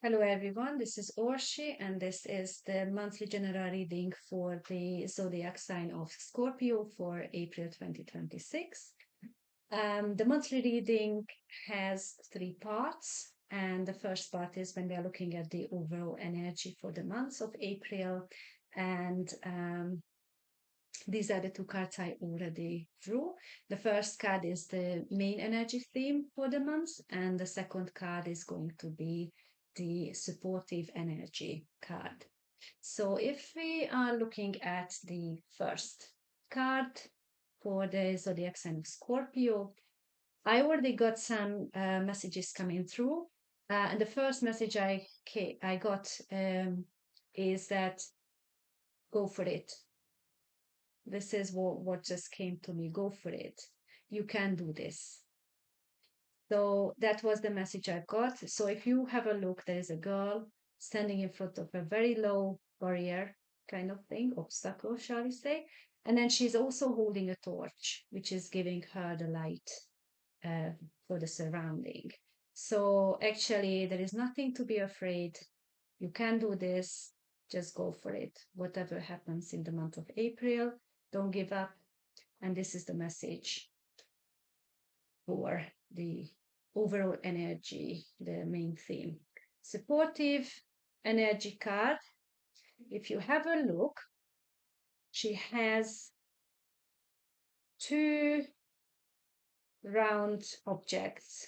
Hello everyone, this is Orshi and this is the monthly general reading for the zodiac sign of Scorpio for April 2026. The monthly reading has three parts, and the first part is when we are looking at the overall energy for the month of April. And these are the two cards I already drew. The first card is the main energy theme for the month, and the second card is going to be the supportive energy card. So if we are looking at the first card for the zodiac sign of Scorpio, I already got some messages coming through. And the first message I got is that go for it. This is what just came to me. Go for it. You can do this. So that was the message I got. So if you have a look, there is a girl standing in front of a very low barrier kind of thing, obstacle, shall we say. And then she's also holding a torch, which is giving her the light uh, for the surrounding. So actually, there is nothing to be afraid. You can do this. Just go for it. Whatever happens in the month of April, don't give up. And this is the message for the overall energy, the main theme. Supportive energy card. If you have a look, she has two round objects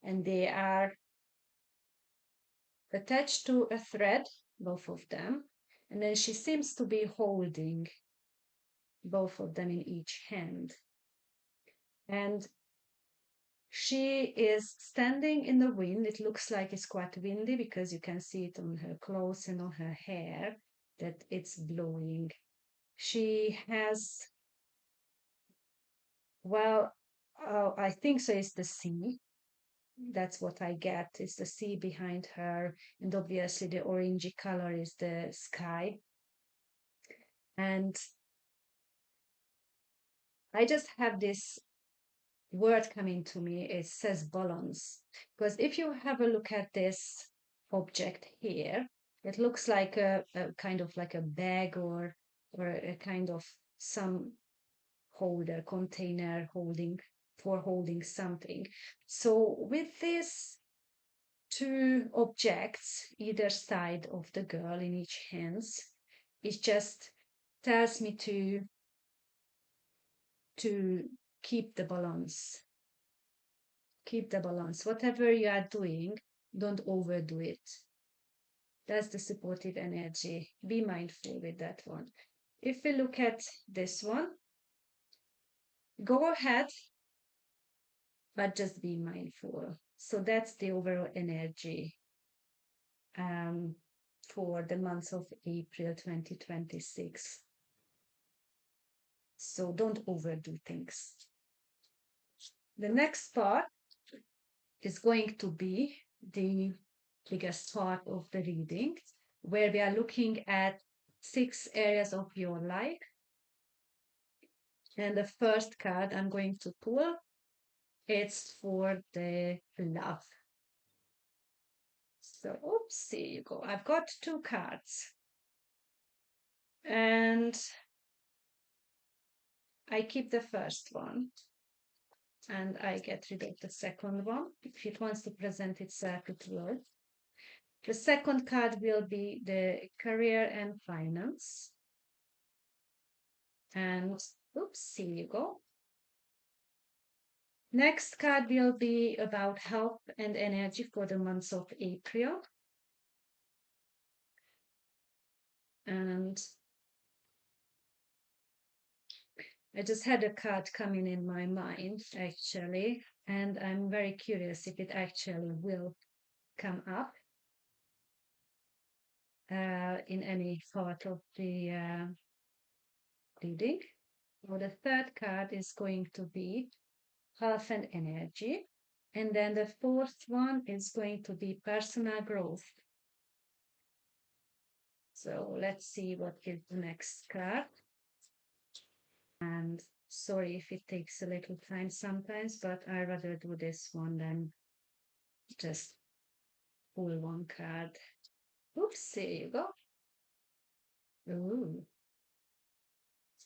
and they are attached to a thread, both of them. And then she seems to be holding both of them in each hand. And she is standing in the wind. It looks like it's quite windy because you can see it on her clothes and on her hair that it's blowing. She has, well, I think so, it's the sea. That's what I get. It's the sea behind her. And obviously, the orangey color is the sky. And I just have this word coming to me. It says balance. Because if you have a look at this object here, it looks like a kind of like a bag or a kind of some holder, container holding something. So with these two objects, either side of the girl in each hands, it just tells me to keep the balance. Keep the balance. Whatever you are doing, don't overdo it. That's the supportive energy. Be mindful with that one. If we look at this one, go ahead, but just be mindful. So that's the overall energy um, for the month of April 2026. So don't overdo things. The next part is going to be the biggest part of the reading, where we are looking at 6 areas of your life. And the first card I'm going to pull, it's for the love. So, oops, here you go. I've got 2 cards. And I keep the first one. And I get rid of the second one. If it wants to present itself, it will. The second card will be the career and finance. And oops, here you go. Next card will be about health and energy for the month of April. And I just had a card coming in my mind, actually, and I'm very curious if it actually will come up in any part of the reading. So the third card is going to be health and energy. And then the fourth one is going to be personal growth. So let's see what is the next card. And sorry if it takes a little time sometimes, but I rather do this one than just pull one card. Oops, there you go. Ooh,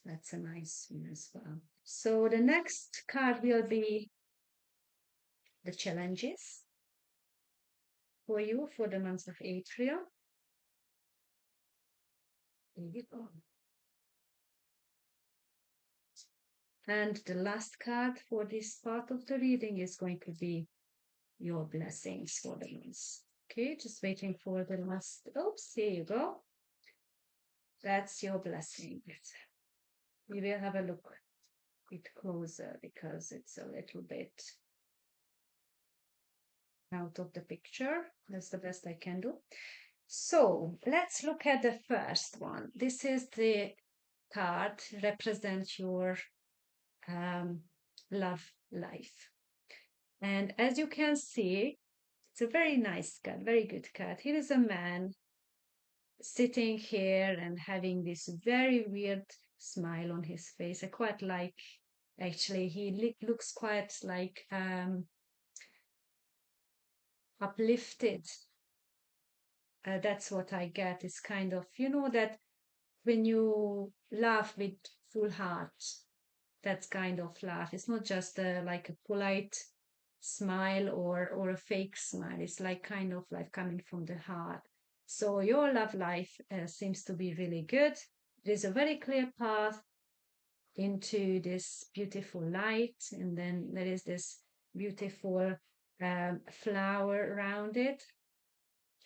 that's a nice one as well. So the next card will be the challenges for you for the month of April. There you go. And the last card for this part of the reading is going to be your blessings for the month. Okay, just waiting for the last. Oops, here you go. That's your blessing. We will have a look a bit closer because it's a little bit out of the picture. That's the best I can do. So let's look at the first one. This is the card represents your love life. And as you can see, it's a very nice card, very good card. Here is a man sitting here and having this very weird smile on his face. I quite like, actually, he looks quite like uplifted. That's what I get. It's kind of, you know, that when you laugh with full heart, that's kind of laugh. It's not just like a polite smile or a fake smile. It's like kind of like coming from the heart. So your love life seems to be really good. There's a very clear path into this beautiful light, and then there is this beautiful flower around it,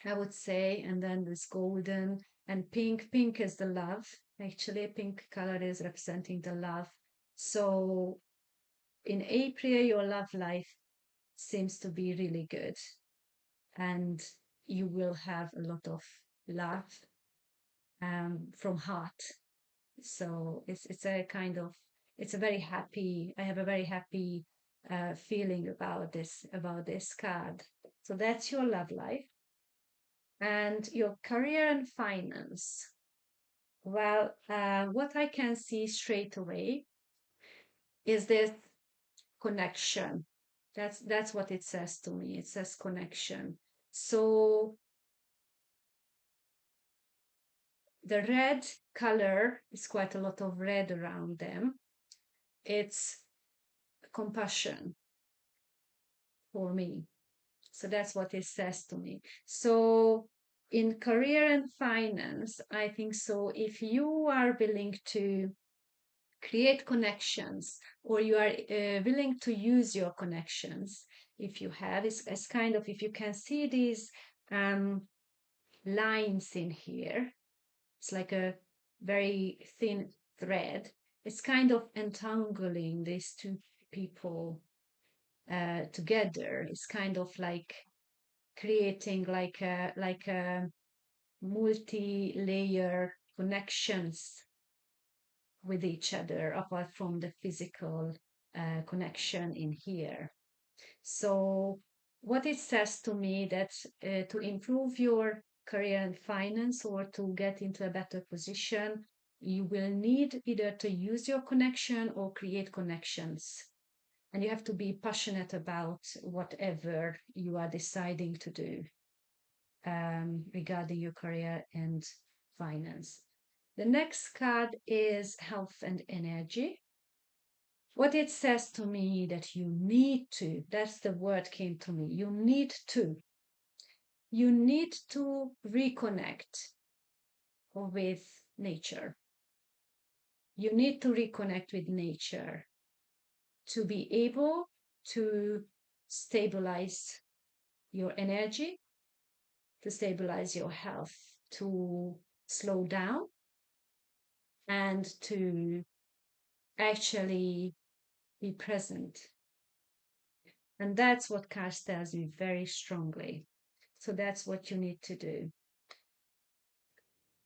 I would say, and then this golden and pink. Pink is the love. Actually, pink color is representing the love. So in April, your love life seems to be really good, and you will have a lot of love from heart. So it's a kind of it's a very happy. I have a very happy feeling about this card. So that's your love life and your career and finance. Well, what I can see straight away is this connection. That's what it says to me. It says connection. So the red color is quite a lot of red around them. It's compassion for me. So that's what it says to me. So in career and finance, I think so. If you are willing to create connections or you are willing to use your connections, if you have, it's kind of, if you can see these lines in here, it's like a very thin thread. It's kind of entangling these two people together. It's kind of like creating like a multi-layer connections with each other apart from the physical connection in here. So what it says to me that to improve your career and finance or to get into a better position, you will need either to use your connection or create connections. And you have to be passionate about whatever you are deciding to do regarding your career and finance. The next card is health and energy. What it says to me that you need to, that's the word came to me, you need to reconnect with nature. You need to reconnect with nature to be able to stabilize your energy, to stabilize your health, to slow down, and to actually be present. And that's what Cash tells me very strongly. So that's what you need to do.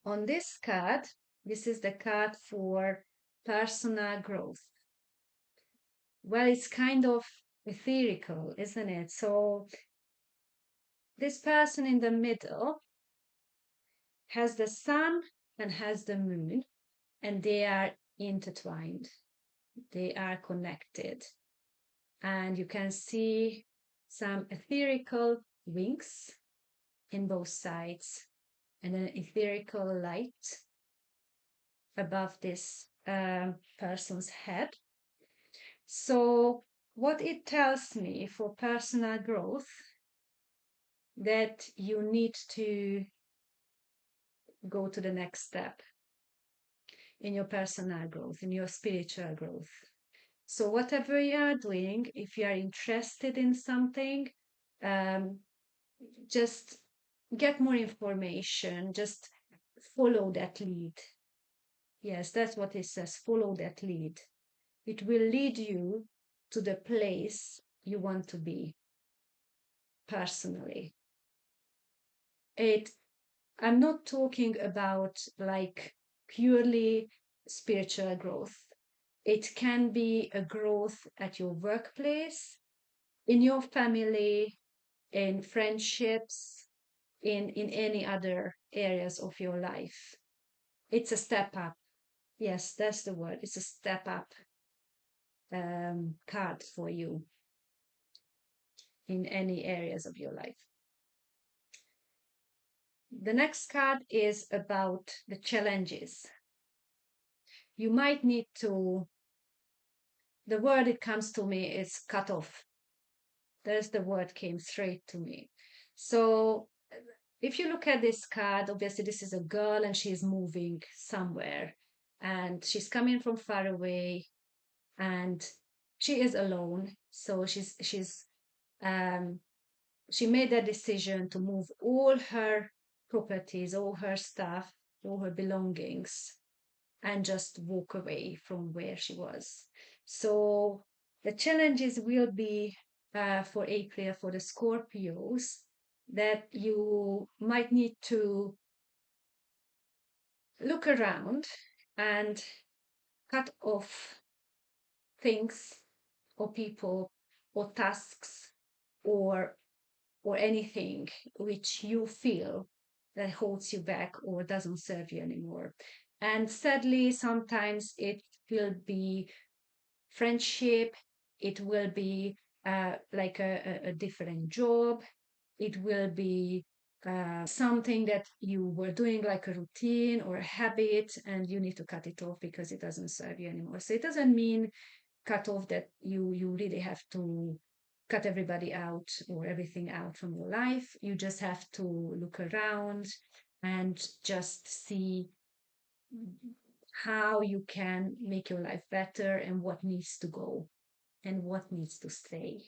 On this card, this is the card for personal growth. Well, it's kind of ethereal, isn't it? So this person in the middle has the sun and has the moon, and they are intertwined. They are connected. And you can see some ethereal wings in both sides, and an etherical light above this person's head. So what it tells me for personal growth, that you need to go to the next step in your personal growth, in your spiritual growth. So whatever you are doing, if you are interested in something, um, just get more information, just follow that lead. Yes, that's what it says, follow that lead. It will lead you to the place you want to be personally. I'm not talking about like purely spiritual growth. It can be a growth at your workplace, in your family, in friendships, in any other areas of your life. It's a step up. Yes, that's the word. It's a step up card for you in any areas of your life. The next card is about the challenges. You might need to, the word it comes to me is cut off. There's the word came straight to me. So if you look at this card, obviously this is a girl and she's moving somewhere and she's coming from far away and she is alone. So she made that decision to move all her properties, all her stuff, all her belongings, and just walk away from where she was. So the challenges will be for April, for the Scorpios, that you might need to look around and cut off things or people or tasks or anything which you feel that holds you back or doesn't serve you anymore. And sadly, sometimes it will be friendship, it will be like a different job, it will be something that you were doing like a routine or a habit, and you need to cut it off because it doesn't serve you anymore. So it doesn't mean cut off that you really have to cut everybody out or everything out from your life. You just have to look around and just see how you can make your life better and what needs to go and what needs to stay.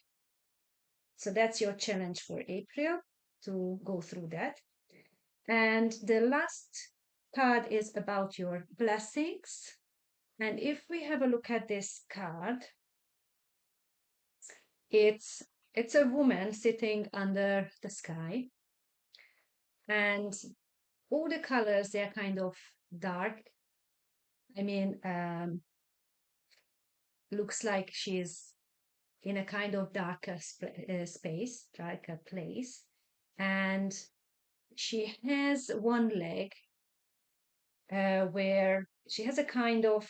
So that's your challenge for April, to go through that. And the last card is about your blessings. And if we have a look at this card, it's a woman sitting under the sky, and all the colors, they're kind of dark. I mean, looks like she's in a kind of darker space, darker place, and she has one leg where she has a kind of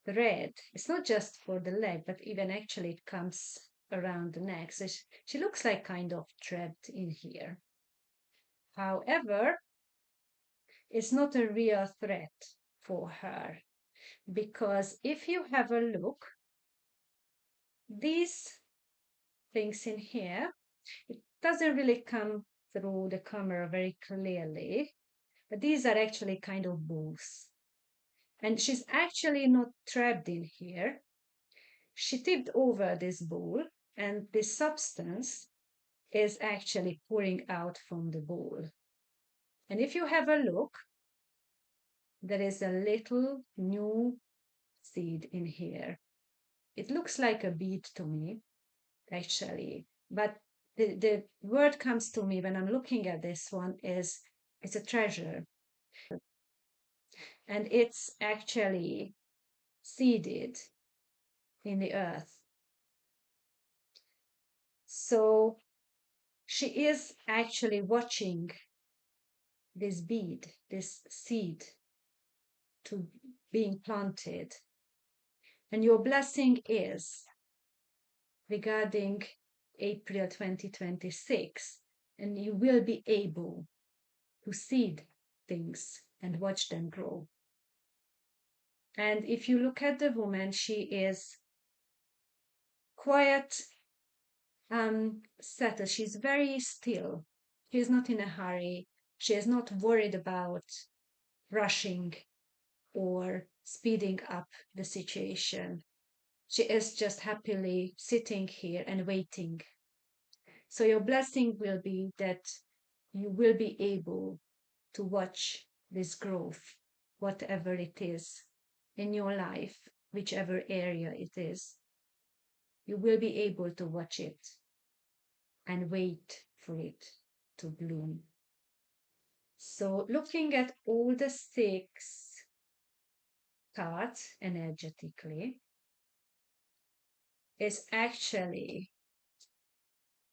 thread. It's not just for the leg, but even actually it comes around the neck. So she looks like kind of trapped in here. However, it's not a real threat for her, because if you have a look, these things in here, it doesn't really come through the camera very clearly, but these are actually kind of balls. And she's actually not trapped in here. She tipped over this bowl, and this substance is actually pouring out from the bowl. And if you have a look, there is a little new seed in here. It looks like a bead to me, actually, but the word comes to me when I'm looking at this one is it's a treasure, and it's actually seeded in the earth. So she is actually watching this bead, this seed, to being planted. And your blessing is regarding April 2026, and you will be able to seed things and watch them grow. And if you look at the woman, she is quiet and settled. She's very still. She's not in a hurry. She is not worried about rushing or speeding up the situation. She is just happily sitting here and waiting. So your blessing will be that you will be able to watch this growth, whatever it is in your life, whichever area it is. You will be able to watch it and wait for it to bloom. So, looking at all the 6 cards energetically is actually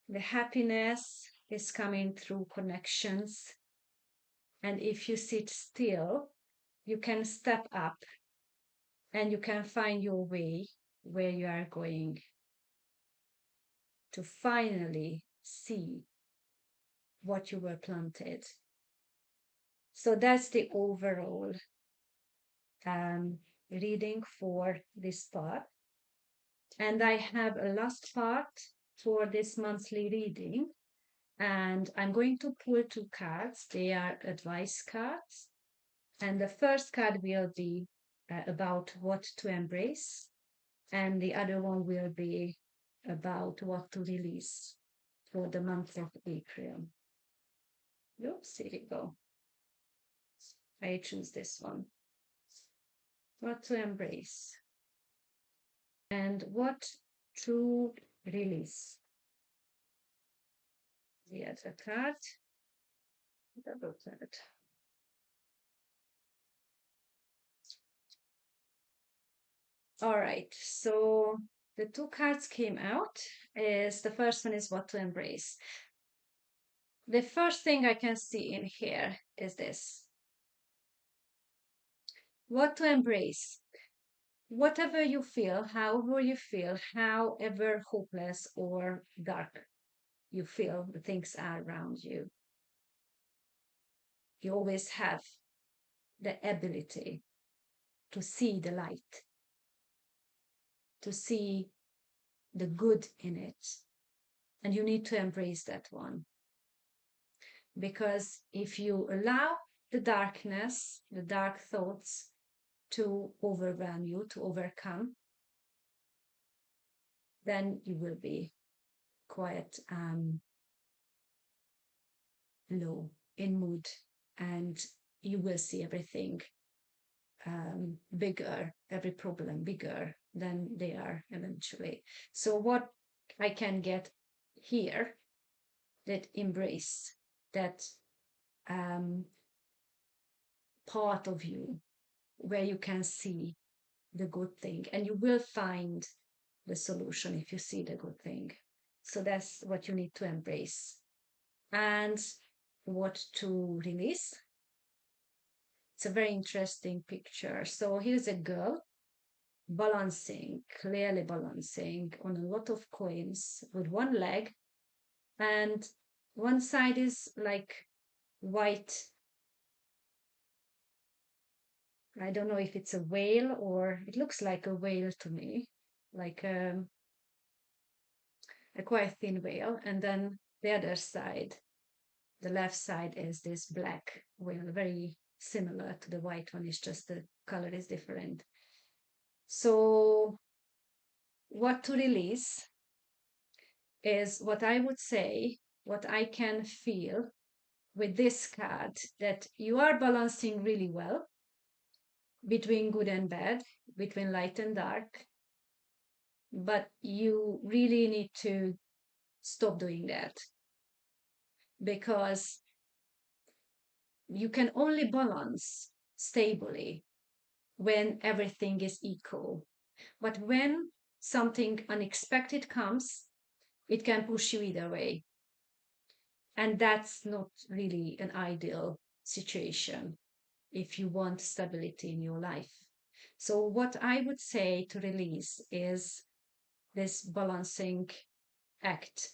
the happiness is coming through connections. And if you sit still, you can step up and you can find your way where you are going to finally see what you were planted. So that's the overall reading for this part. And I have a last part for this monthly reading. And I'm going to pull 2 cards. They are advice cards. And the first card will be about what to embrace. And the other one will be about what to release for the month of April. Oops, here we go. I choose this one. What to embrace and what to release. The other card, double card. All right, so the 2 cards came out. Is the first one is what to embrace. The first thing I can see in here is this. What to embrace. Whatever you feel, however hopeless or dark you feel the things are around you, you always have the ability to see the light, to see the good in it. And you need to embrace that one. Because if you allow the darkness, the dark thoughts to overwhelm you, to overcome, then you will be quite low in mood and you will see everything bigger, every problem bigger than they are eventually. So what I can get here, that embrace that part of you where you can see the good thing, and you will find the solution if you see the good thing. So that's what you need to embrace. And what to release. It's a very interesting picture. So here's a girl balancing, clearly balancing on a lot of coins with one leg, and one side is like white. I don't know if it's a whale or it looks like a whale to me, like a quite thin whale. And then the other side, the left side, is this black whale, very similar to the white one, it's just the color is different. So what to release is what I would say, what I can feel with this card, that you are balancing really well between good and bad, between light and dark, but you really need to stop doing that, because you can only balance stably when everything is equal. But when something unexpected comes, it can push you either way. And that's not really an ideal situation if you want stability in your life. So, what I would say to release is this balancing act.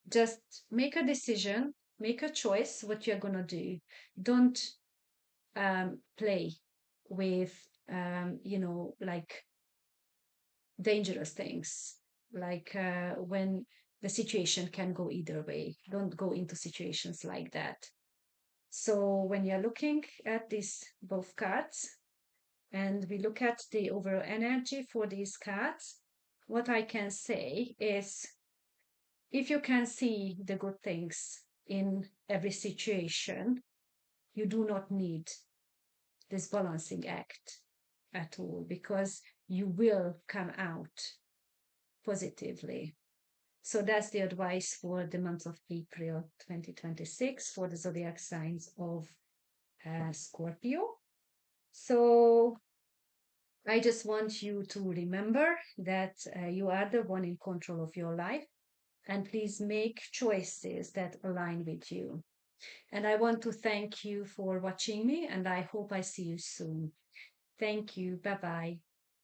Just make a decision, make a choice what you're going to do. Don't play with, like dangerous things, like when the situation can go either way. Don't go into situations like that. So when you're looking at these both cards and we look at the overall energy for these cards, what I can say is if you can see the good things in every situation, you do not need this balancing act at all because you will come out positively. So that's the advice for the month of April 2026 for the zodiac signs of Scorpio. So I just want you to remember that you are the one in control of your life, and please make choices that align with you. And I want to thank you for watching me, and I hope I see you soon. Thank you. Bye bye.